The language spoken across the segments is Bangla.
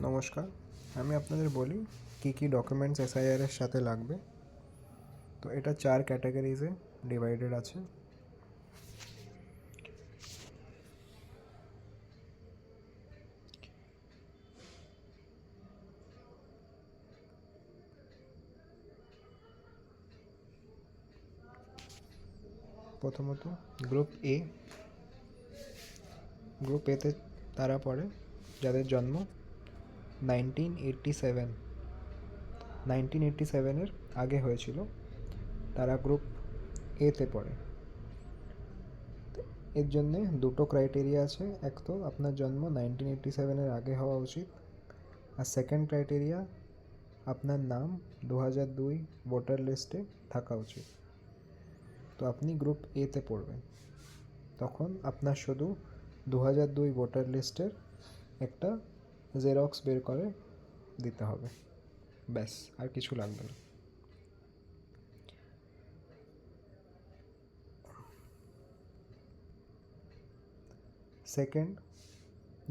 নমস্কার, আমি আপনাদের বলি কী কী ডকুমেন্টস এসআইআরের সাথে লাগবে। তো এটা 4 ক্যাটাগরিজে ডিভাইডেড আছে। প্রথমত গ্রুপ এ। গ্রুপ এতে তারা পড়ে যাদের জন্ম 1987 আগে হয়েছিল, তারা গ্রুপ এতে পড়ে। এর জন্যে দুটো ক্রাইটেরিয়া আছে। এক তো আপনার জন্ম 1987 আগে হওয়া উচিত, আর সেকেন্ড ক্রাইটেরিয়া আপনার নাম 2002 ভোটার লিস্টে থাকা উচিত। তো আপনি গ্রুপ এতে পড়বেন, তখন আপনার শুধু 2002 ভোটার লিস্টের একটা জেরক্স বের করে দিতে হবে, ব্যাস, আর কিছু লাগবে না। সেকেন্ড,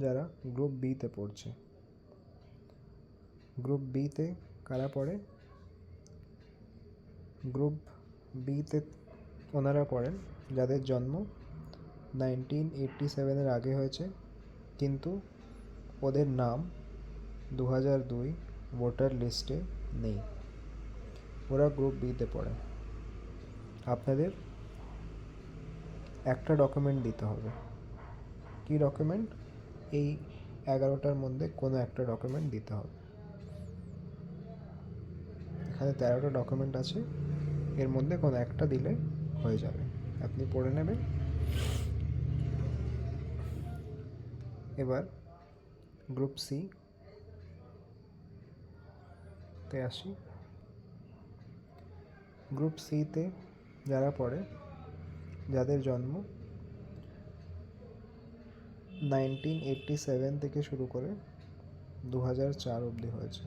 যারা গ্রুপ বিতে পড়ছে, গ্রুপ বিতে কারা পড়ে? গ্রুপ বিতে ওনারা পড়েন যাদের জন্ম 1987 আগে হয়েছে, কিন্তু ওদের নাম 2002 ভোটার লিস্টে নেই, ওরা গ্রুপ বিতে পড়ে। আপনাদের একটা ডকুমেন্ট দিতে হবে। কী ডকুমেন্ট? এই 11টার মধ্যে কোনো একটা ডকুমেন্ট দিতে হবে। এখানে 13টা ডকুমেন্ট আছে, এর মধ্যে কোনো একটা দিলে হয়ে যাবে, আপনি পড়ে নেবেন। এবার গ্রুপ সি তে আসি। গ্রুপ সিতে যারা পড়ে যাদের জন্ম 1987 থেকে শুরু করে 2004 অবধি হয়েছে,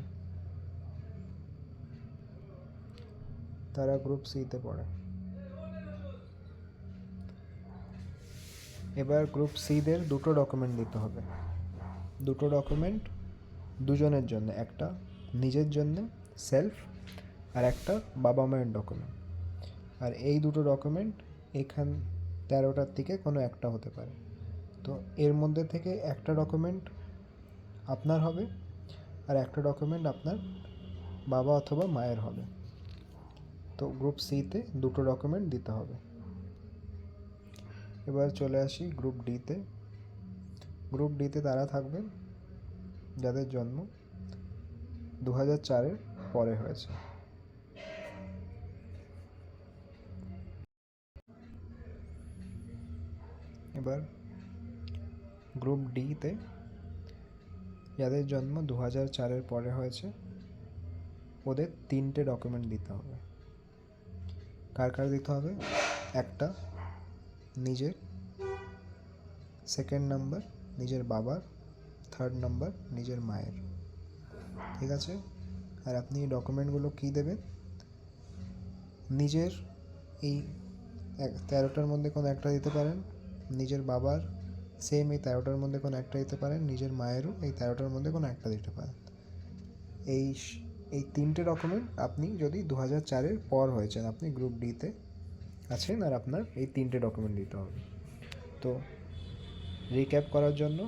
তারা গ্রুপ সিতে পড়ে। এবার গ্রুপ সিদের দুটো ডকুমেন্ট দিতে হবে। দুটো ডকুমেন্ট দুজনের জন্য, একটা নিজের জন্যে সেলফ, আর একটা বাবা মায়ের ডকুমেন্ট। আর এই দুটো ডকুমেন্ট এখান 13টার থেকে কোনো একটা হতে পারে। তো এর মধ্যে থেকে একটা ডকুমেন্ট আপনার হবে, আর একটা ডকুমেন্ট আপনার বাবা অথবা মায়ের হবে। তো গ্রুপ সিতে দুটো ডকুমেন্ট দিতে হবে। এবার চলে আসি গ্রুপ ডিতে। গ্রুপ ডিতে তারা থাকবেন যাদের জন্ম 2004 পরে হয়েছে। এবার গ্রুপ ডিতে যাদের জন্ম 2004 পরে হয়েছে, ওদের 3টে ডকুমেন্ট দিতে হবে। কার কার দিতে হবে? একটা নিজের, সেকেন্ড নাম্বার নিজের বাবার, থার্ড নাম্বার নিজের মায়ের। ঠিক আছে? আর আপনি এই ডকুমেন্টগুলো কী দেবেন? নিজের এই 13টার মধ্যে কোনো একটা দিতে পারেন, নিজের বাবার সেম এই 13টার মধ্যে কোনো একটা দিতে পারেন, নিজের মায়েরও এই 13টার মধ্যে কোনো একটা দিতে পারেন। এই 3টে ডকুমেন্ট আপনি যদি 2004 পর হয়েছেন, আপনি গ্রুপ ডিতে আছেন, আর আপনার এই 3টে ডকুমেন্ট দিতে হবে। তো রিক্যাপ করার জন্য,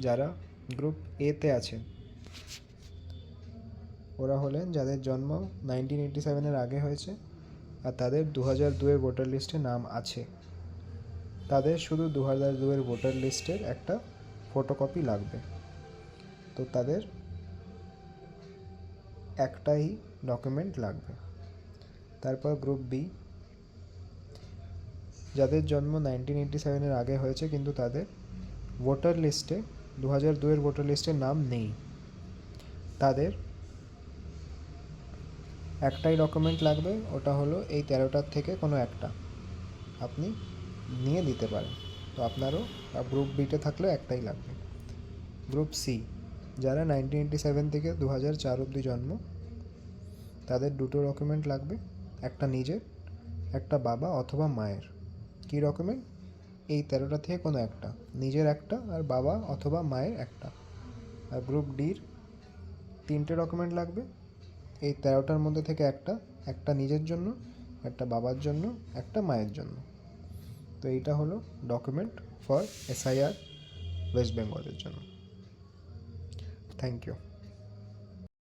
যারা গ্রুপ এতে আছেন ওরা হলেন যাদের জন্ম 1987 আগে হয়েছে আর তাদের 2002 ভোটার লিস্টে নাম আছে। তাদের শুধু 2002 ভোটার লিস্টের একটা ফটোকপি লাগবে। তো তাদের একটাই ডকুমেন্ট লাগবে। তারপর গ্রুপ বি, যাদের জন্ম 1987 আগে হয়েছে কিন্তু তাদের ভোটার লিস্টে 2002 ভোটার লিস্টে নাম নেই, তাদের একটাই ডকুমেন্ট লাগবে, ওটা হলো এই 13টার থেকে কোনো একটা আপনি নিয়ে দিতে পারেন। তো আপনারও গ্রুপ বিতে থাকলেও একটাই লাগবে। গ্রুপ সি, যারা 1987 থেকে 2004 অবধি জন্ম, তাদের দুটো ডকুমেন্ট লাগবে, একটা নিজের, একটা বাবা অথবা মায়ের। কী ডকুমেন্ট? এই 13টা থেকে কোনো একটা, নিজের একটা আর বাবা অথবা মায়ের একটা। আর গ্রুপ ডির 3টে ডকুমেন্ট লাগবে। এই 13টার মধ্যে থেকে একটা নিজের জন্য, একটা বাবার জন্য, একটা মায়ের জন্য। তো এইটা হলো ডকুমেন্ট ফর SIR ওয়েস্ট বেঙ্গলের জন্য। Thank you.